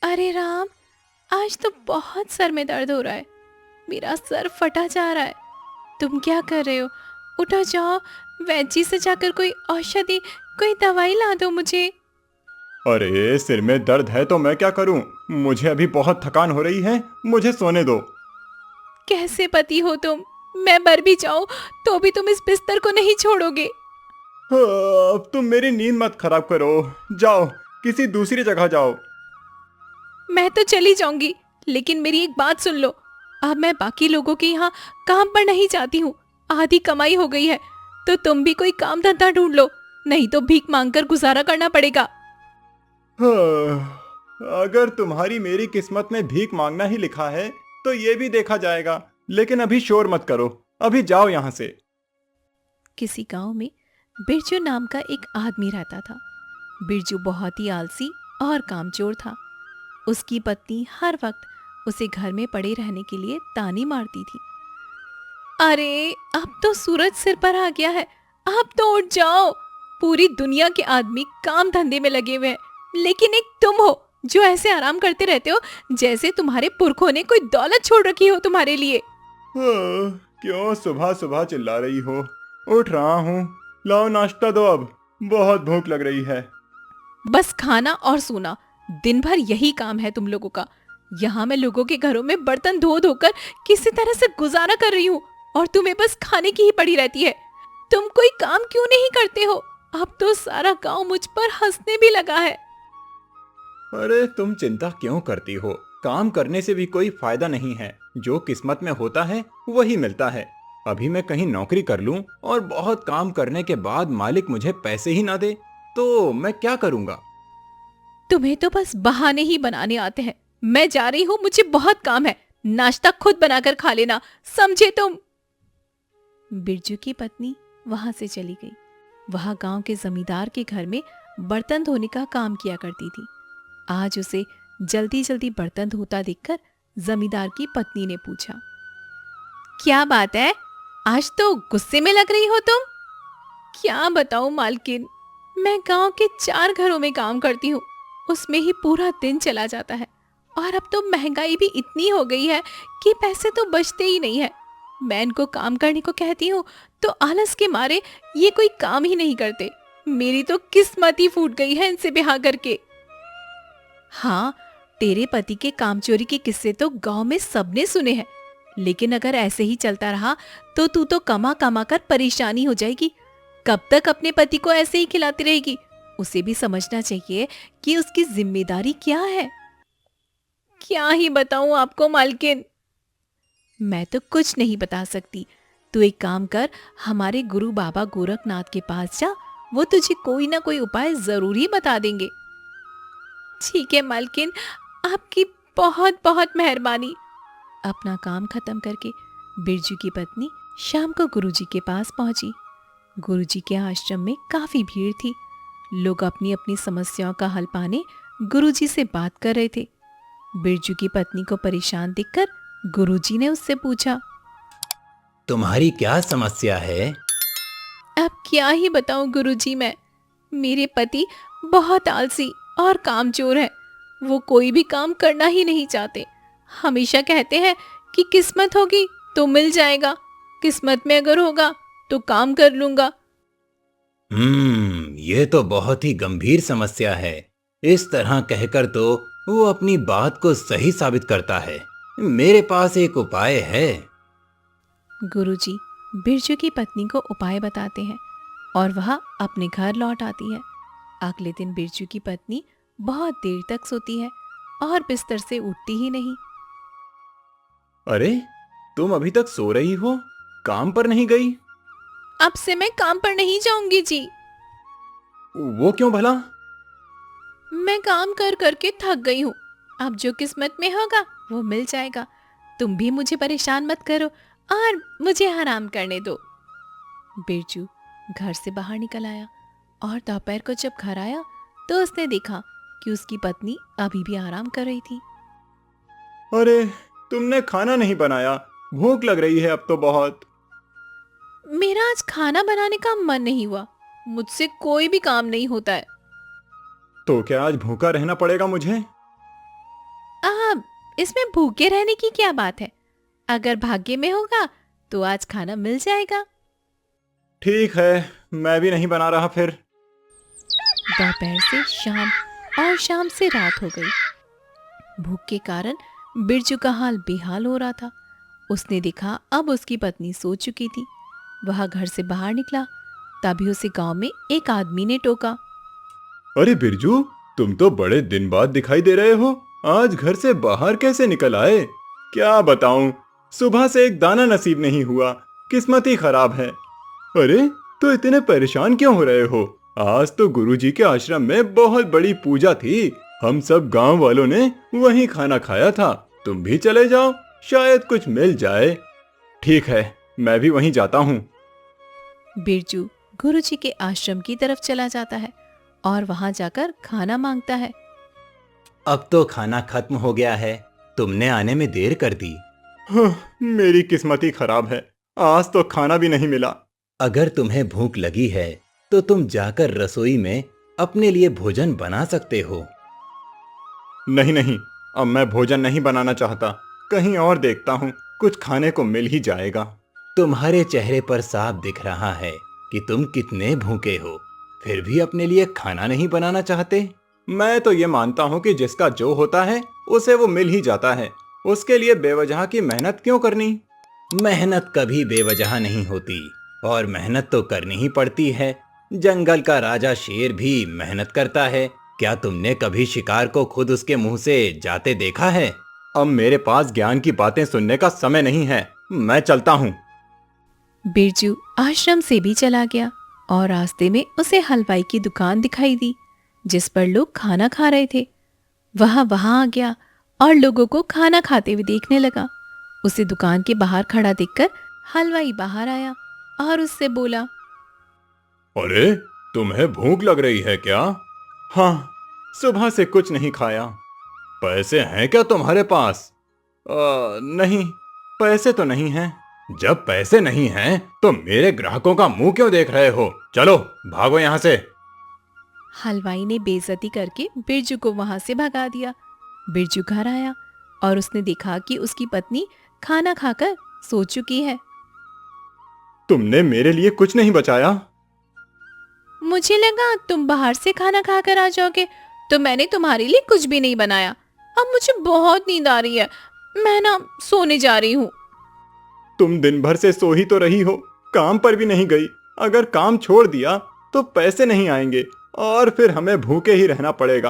अरे राम, आज तो बहुत सर में दर्द हो रहा है। मेरा सर फटा जा रहा है। तुम क्या कर रहे हो? उठो, जाओ वैद्य से जाकर कोई औषधि, कोई दवाई ला दो मुझे। अरे सिर में दर्द है तो मैं क्या करूं? मुझे अभी बहुत थकान हो रही है, मुझे सोने दो। कैसे पति हो तुम? मैं मर भी जाऊं तो भी तुम इस बिस्तर को नहीं छोड़ोगे। अब तुम मेरी नींद मत खराब करो। जाओ, किसी दूसरी जगह जाओ। मैं तो चली जाऊंगी, लेकिन मेरी एक बात सुन लो। अब मैं बाकी लोगों के यहाँ काम पर नहीं जाती हूँ। आधी कमाई हो गई है, तो तुम भी कोई काम धंधा ढूंढ लो, नहीं तो भीख मांगकर गुजारा करना पड़ेगा। अगर तुम्हारी मेरी किस्मत में भीख मांगना ही लिखा है तो ये भी देखा जाएगा। लेकिन अभी शोर मत करो, अभी जाओ यहां से। किसी गांव में बिरजू नाम का एक आदमी रहता था। बिरजू बहुत ही आलसी और कामचोर था। उसकी पत्नी हर वक्त उसे घर में पड़े रहने के लिए ताने मारती थी। अरे अब तो सूरज सिर पर आ गया है, अब तो उठ जाओ। पूरी दुनिया के आदमी काम धंधे में लगे हुए हैं, लेकिन एक तुम हो जो ऐसे आराम करते रहते हो जैसे तुम्हारे पुरखों ने कोई दौलत छोड़ रखी हो तुम्हारे लिए। क्यों सुबह सुबह चिल्ला रही हो? उठ रहा हूँ, लाओ नाश्ता दो, अब बहुत भूख लग रही है। बस खाना और सोना, दिन भर यही काम है तुम लोगों का। यहाँ मैं लोगों के घरों में बर्तन धो धोकर किसी तरह से गुजारा कर रही हूँ, और तुम्हें बस खाने की ही पड़ी रहती है। तुम कोई काम क्यों नहीं करते हो? अब तो सारा गांव मुझ पर हंसने भी लगा है। अरे तुम चिंता क्यों करती हो? काम करने से भी कोई फायदा नहीं है। जो किस्मत में होता है वही मिलता है। अभी मैं कहीं नौकरी कर लूं और बहुत काम करने के बाद मालिक मुझे पैसे ही ना दे तो मैं क्या करूंगा? तुम्हें तो बस बहाने ही बनाने आते हैं। मैं जा रही हूँ, मुझे बहुत काम है। नाश्ता खुद बनाकर खा लेना, समझे तुम? बिरजू की पत्नी वहां से चली गई। वह गांव के जमींदार के घर में बर्तन धोने का काम किया करती थी। आज उसे जल्दी जल्दी बर्तन धोता देखकर जमींदार की पत्नी ने पूछा, क्या बात है, आज तो गुस्से में लग रही हो तुम? क्या बताऊं मालकिन, मैं गांव के 4 घरों में काम करती हूँ, उसमें ही पूरा दिन चला जाता है। और अब तो महंगाई भी इतनी हो गई है कि पैसे तो बचते ही नहीं है। मैं इनको काम करने को कहती हूँ तो आलस के मारे ये कोई काम ही नहीं करते। मेरी तो किस्मत ही फूट गई है इनसे ब्याह करके। हाँ, तेरे पति के कामचोरी के किस्से तो गांव में सबने सुने हैं, लेकिन अगर ऐसे ही चलता रहा तो तू तो कमा कमा कर परेशानी हो जाएगी। कब तक अपने पति को ऐसे ही खिलाती रहेगी? उसे भी समझना चाहिए कि उसकी जिम्मेदारी क्या है। क्या ही बताऊं आपको मालकिन, मैं तो कुछ नहीं बता सकती। तू एक काम कर, हमारे गुरु बाबा गोरखनाथ के पास जा, वो तुझे कोई ना कोई उपाय जरूर ही बता देंगे। ठीक है मालकिन, आपकी बहुत बहुत मेहरबानी। अपना काम खत्म करके बिरजू की पत्नी शाम को गुरुजी के पास पहुंची। गुरुजी के आश्रम में काफी भीड़ थी। लोग अपनी अपनी समस्याओं का हल पाने गुरुजी से बात कर रहे थे। बिरजू की पत्नी को परेशान देखकर गुरुजी ने उससे पूछा, तुम्हारी क्या समस्या है? अब क्या ही बताऊं गुरुजी मैं। मेरे पति बहुत आलसी और कामचोर है। वो कोई भी काम करना ही नहीं चाहते। हमेशा कहते हैं कि किस्मत होगी तो मिल जाएगा, किस्मत में अगर होगा तो काम कर लूंगा। ये तो बहुत ही गंभीर समस्या है। इस तरह कहकर तो वो अपनी बात को सही साबित करता है। मेरे पास एक उपाय है। गुरुजी बिरजू की पत्नी को उपाय बताते हैं और वह अपने घर लौट आती है। अगले दिन बिरजू की पत्नी बहुत देर तक सोती है और बिस्तर से उठती ही नहीं। अरे तुम अभी तक सो रही हो, काम पर नहीं गई? अब से मैं काम पर नहीं जाऊंगी जी। वो क्यों भला? मैं काम कर करके थक गई हूँ। अब जो किस्मत में होगा वो मिल जाएगा। तुम भी मुझे परेशान मत करो और मुझे आराम करने दो। बिरजू घर से बाहर निकल आया और दोपहर को जब घर आया तो उसने देखा कि उसकी पत्नी अभी भी आराम कर रही थी। अरे तुमने खाना नहीं बनाया, भूख लग रही है अब तो बहुत। मेरा आज खाना बनाने का मन नहीं हुआ, मुझसे कोई भी काम नहीं होता है। तो क्या आज भूखा रहना पड़ेगा मुझे? इसमें भूखे रहने की क्या बात है? अगर भाग्य में होगा तो आज खाना मिल जाएगा। ठीक है, मैं भी नहीं बना रहा फिर। दोपहर से शाम और शाम से रात हो गई। भूख के कारण बिरजू का हाल बेहाल हो रहा था। उसने देखा अब उसकी पत्नी सो चुकी थी। वह घर से बाहर निकला, तभी उसे गांव में एक आदमी ने टोका। अरे बिरजू, तुम तो बड़े दिन बाद दिखाई दे रहे हो। आज घर से बाहर कैसे निकल आए? क्या बताऊं, सुबह से एक दाना नसीब नहीं हुआ, किस्मत ही खराब है। अरे, तो इतने परेशान क्यों हो रहे हो? आज तो गुरुजी के आश्रम में बहुत बड़ी पूजा थी। हम सब गांव वालों ने वहीं खाना खाया था। तुम भी चले जाओ, शायद कुछ मिल जाए। ठीक है, मैं भी वहीं जाता हूँ। बिरजू गुरुजी के आश्रम की तरफ चला जाता है और वहां जाकर खाना मांगता है। अब तो खाना खत्म हो गया है, तुमने आने में देर कर दी। हाँ, मेरी किस्मत ही खराब है, आज तो खाना भी नहीं मिला। अगर तुम्हें भूख लगी है तो तुम जाकर रसोई में अपने लिए भोजन बना सकते हो। नहीं नहीं, अब मैं भोजन नहीं बनाना चाहता। कहीं और देखता हूँ, कुछ खाने को मिल ही जाएगा। तुम्हारे चेहरे पर साफ दिख रहा है कि तुम कितने भूखे हो, फिर भी अपने लिए खाना नहीं बनाना चाहते। मैं तो ये मानता हूँ कि जिसका जो होता है उसे वो मिल ही जाता है। उसके लिए बेवजह की मेहनत क्यों करनी? मेहनत कभी बेवजह नहीं होती, और मेहनत तो करनी ही पड़ती है। जंगल का राजा शेर भी मेहनत करता है। क्या तुमने कभी शिकार को खुद उसके मुंह से जाते देखा है? अब मेरे पास ज्ञान की बातें सुनने का समय नहीं है, मैं चलता हूँ। बिरजू आश्रम से भी चला गया और रास्ते में उसे हलवाई की दुकान दिखाई दी, जिस पर लोग खाना खा रहे थे। वह वहां आ गया और लोगों को खाना खाते हुए देखने लगा। उसे दुकान के बाहर खड़ा देखकर हलवाई बाहर आया और उससे बोला, अरे, तुम्हें भूख लग रही है क्या? हाँ, सुबह से कुछ नहीं खाया। पैसे हैं क्या तुम्हारे पास? नहीं, पैसे तो नहीं हैं। जब पैसे नहीं हैं तो मेरे ग्राहकों का मुंह क्यों देख रहे हो? चलो भागो यहाँ से। हलवाई ने बेइज्जती करके बिरजू को वहां से भगा दिया। बिरजू घर आया और उसने देखा कि उसकी पत्नी खाना खाकर सो चुकी है। तुमने मेरे लिए कुछ नहीं बचाया? मुझे लगा तुम बाहर से खाना खाकर आ जाओगे, तो मैंने तुम्हारे लिए कुछ भी नहीं बनाया। अब मुझे बहुत नींद आ रही है, मैं ना सोने जा रही हूँ। तुम दिन भर से सो ही तो रही हो, काम पर भी नहीं गई। अगर काम छोड़ दिया तो पैसे नहीं आएंगे और फिर हमें भूखे ही रहना पड़ेगा।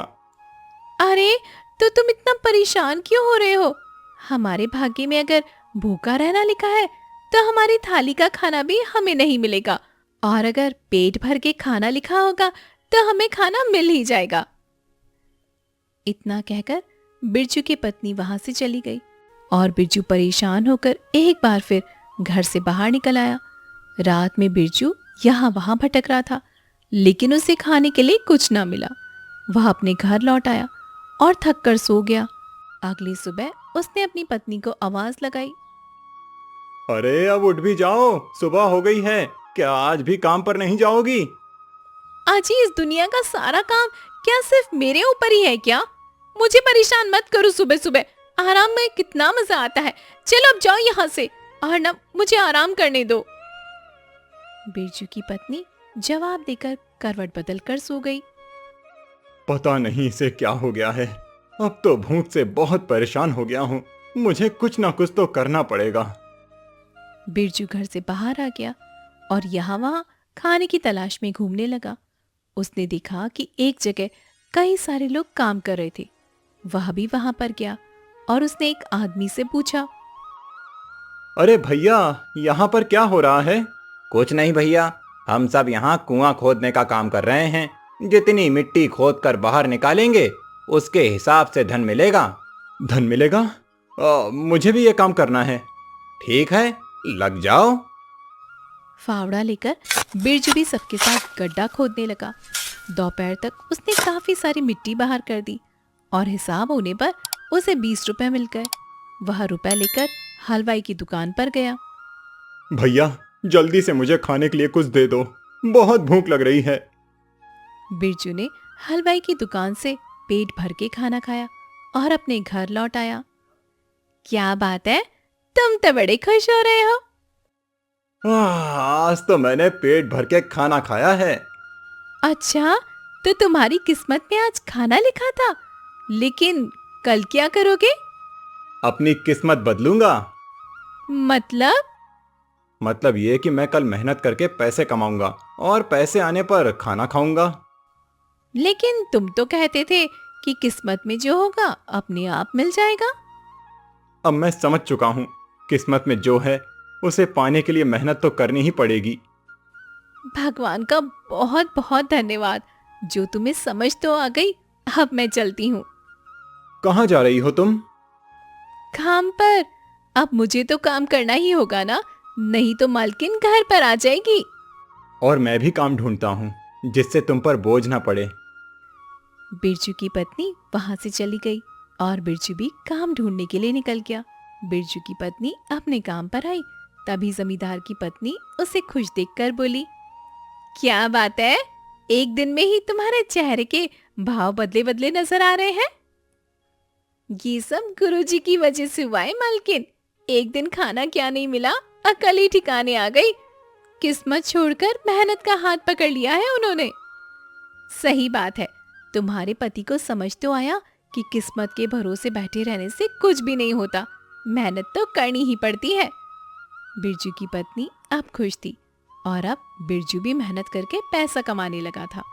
अरे, तो तुम इतना परेशान क्यों हो रहे हो? हमारे भाग्य में अगर भूखा रहना लिखा है तो हमारी थाली का खाना भी हमें नहीं मिलेगा, और अगर पेट भर के खाना लिखा होगा तो हमें खाना मिल ही जाएगा। इतना कहकर बिरजू की पत्नी वहां से चली गई और बिरजू परेशान होकर एक बार फिर घर से बाहर निकल आया। रात में बिरजू यहाँ वहां भटक रहा था, लेकिन उसे खाने के लिए कुछ ना मिला। वह अपने घर लौट आया और थक कर सो गया। अगली सुबह उसने अपनी पत्नी को आवाज लगाई, अरे, अब उठ भी जाओ, सुबह हो गई है। क्या आज भी काम पर नहीं जाओगी? आज ही इस दुनिया का सारा काम क्या सिर्फ मेरे ऊपर ही है क्या? मुझे परेशान मत करो सुबह सुबह, आराम में कितना मजा आता है। चलो अब जाओ यहाँ से और ना मुझे आराम करने दो। बिरजू की पत्नी जवाब देकर करवट बदल कर सो गई। पता नहीं इसे क्या हो गया है, अब तो भूख से बहुत परेशान हो गया हूँ। मुझे कुछ ना कुछ तो करना पड़ेगा। बिरजू घर से बाहर आ गया और यहाँ वहां खाने की तलाश में घूमने लगा। उसने देखा कि एक जगह कई सारे लोग काम कर रहे थे। वह भी वहां पर गया और उसने एक आदमी से पूछा, अरे भैया, यहाँ पर क्या हो रहा है? कुछ नहीं भैया, हम सब यहाँ कुआं खोदने का काम कर रहे हैं। जितनी मिट्टी खोद कर बाहर निकालेंगे उसके हिसाब से धन मिलेगा। धन मिलेगा? मुझे भी ये काम करना है। ठीक है, लग जाओ। फावड़ा लेकर बिरजू भी सबके साथ गड्ढा खोदने लगा। दोपहर तक उसने काफी सारी मिट्टी बाहर कर दी और हिसाब होने पर उसे 20 रुपए मिल गए। वह रुपए लेकर हलवाई की दुकान पर गया। भैया जल्दी से मुझे खाने के लिए कुछ दे दो, बहुत भूख लग रही है। बिरजू ने हलवाई की दुकान से पेट भर के खाना खाया और अपने घर लौट आया। क्या बात है, तुम तो बड़े खुश हो रहे हो। आज तो मैंने पेट भर के खाना खाया है। अच्छा, तो तुम्हारी किस्मत में आज खाना लिखा था, लेकिन कल क्या करोगे? अपनी किस्मत बदलूंगा। मतलब ये कि मैं कल मेहनत करके पैसे कमाऊंगा और पैसे आने पर खाना खाऊंगा। लेकिन तुम तो कहते थे कि किस्मत में जो होगा अपने आप मिल जाएगा। अब मैं समझ चुका हूँ, किस्मत में जो है उसे पाने के लिए मेहनत तो करनी ही पड़ेगी। भगवान का बहुत बहुत धन्यवाद, जो तुम्हें समझ तो आ गई। अब मैं चलती हूँ। कहाँ जा रही हो तुम? काम पर। अब मुझे तो काम करना ही होगा ना, नहीं तो मालकिन घर पर आ जाएगी। और मैं भी काम ढूंढता हूँ जिससे तुम पर बोझ ना पड़े। बिरजू की पत्नी वहां से चली गई और बिरजू भी काम ढूंढने के लिए निकल गया। बिरजू की पत्नी अपने काम पर आई, तभी जमींदार की पत्नी उसे खुश देखकर बोली, क्या बात है, एक दिन में ही तुम्हारे चेहरे के भाव बदले बदले नजर आ रहे हैं। ये सब गुरुजी की वजह से हुआ है मालकिन। एक दिन खाना क्या नहीं मिला, अकल ही ठिकाने आ गई। किस्मत छोड़कर मेहनत का हाथ पकड़ लिया है उन्होंने। सही बात है, तुम्हारे पति को समझ तो आया कि किस्मत के भरोसे बैठे रहने से कुछ भी नहीं होता, मेहनत तो करनी ही पड़ती है। बिरजू की पत्नी अब खुश थी और अब बिरजू भी मेहनत करके पैसा कमाने लगा था।